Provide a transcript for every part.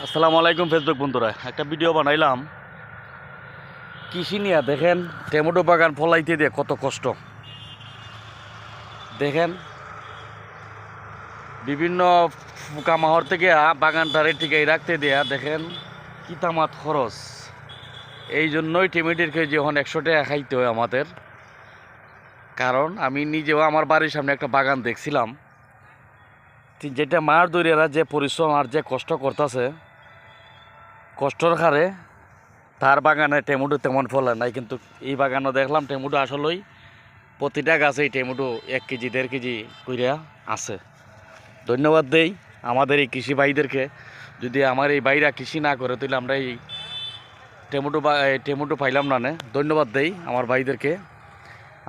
আসসালামু আলাইকুম ফেসবুক বন্ধুরা, একটা ভিডিও বানাইলাম কৃষি নিয়ে। দেখেন টমেটো বাগান ফলাইতে দিয়ে কত কষ্ট। দেখেন বিভিন্ন পোকামাকড় থেকে বাগানটারে টিকাই রাখতে দেয়া, দেখেন কি তামাত খরচ। এই জন্যই টমেটোর কেজি যখন 100 টাকা খাইতে হয় আমাদের। কারণ আমি নিজেও আমার বাড়ির সামনে একটা বাগান দেখছিলাম, যেটা মার দৈরেরা যে পরিশ্রম আর যে কষ্ট করতেছে, কষ্টর হারে তার বাগানে টমেটো তেমন ফলে নাই। কিন্তু এই বাগানও দেখলাম টমেটো আসলেই প্রতিটা গাছেই টমেটো 1 কেজি 1.5 কেজি কইরা আছে। ধন্যবাদ দেই আমাদের এই কৃষি ভাইদেরকে। যদি আমার এই ভাইরা কৃষি না করে তাহলে আমরা এই টমেটো পাইলাম না। ধন্যবাদ দেই আমার ভাইদেরকে।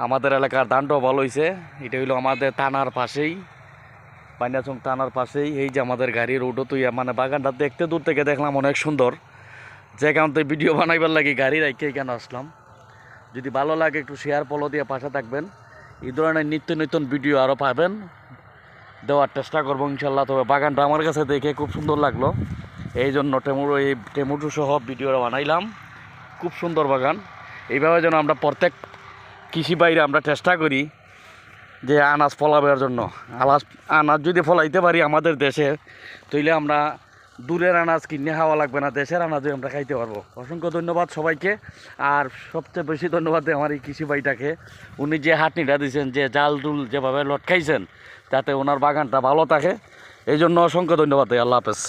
আমাদের এলাকার ধানটাও ভালো হয়েছে। এটা হইলো আমাদের থানার পাশেই, পাইনাচং থানার পাশেই। এই যে আমাদের গাড়ি রোডও তুই মানে বাগানটা দেখতে দূর থেকে দেখলাম অনেক সুন্দর। যে কারণ তো ভিডিও বানাইবার লাগে গাড়ি রাখে এখানে আসলাম। যদি ভালো লাগে একটু শেয়ার ফলো দিয়ে পাশে থাকবেন। এই ধরনের নিত্য নতুন ভিডিও আরও পাবেন, দেওয়ার চেষ্টা করবো ইনশাল্লাহ। তবে বাগানটা আমার কাছে দেখে খুব সুন্দর লাগলো, এই জন্য টমেটো সহ ভিডিওটা বানাইলাম। খুব সুন্দর বাগান। এইভাবে যেন আমরা প্রত্যেক কৃষি বাইরে আমরা চেষ্টা করি যে আনাজ ফলাবার জন্য। আনাজ যদি ফলাইতে পারি আমাদের দেশে, তাইলে আমরা দূরের আনাজ কিনে খাওয়া লাগবে না, দেশের আনাজই আমরা খাইতে পারবো। অসংখ্য ধন্যবাদ সবাইকে। আর সবচেয়ে বেশি ধন্যবাদ আমার এই কৃষি ভাইটাকে। উনি যে হাঁটনিটা দিয়েছেন, যে জাল টুল যেভাবে লটকাইছেন, যাতে ওনার বাগানটা ভালো থাকে, এই জন্য অসংখ্য ধন্যবাদ। আল্লাহ হাফেজ।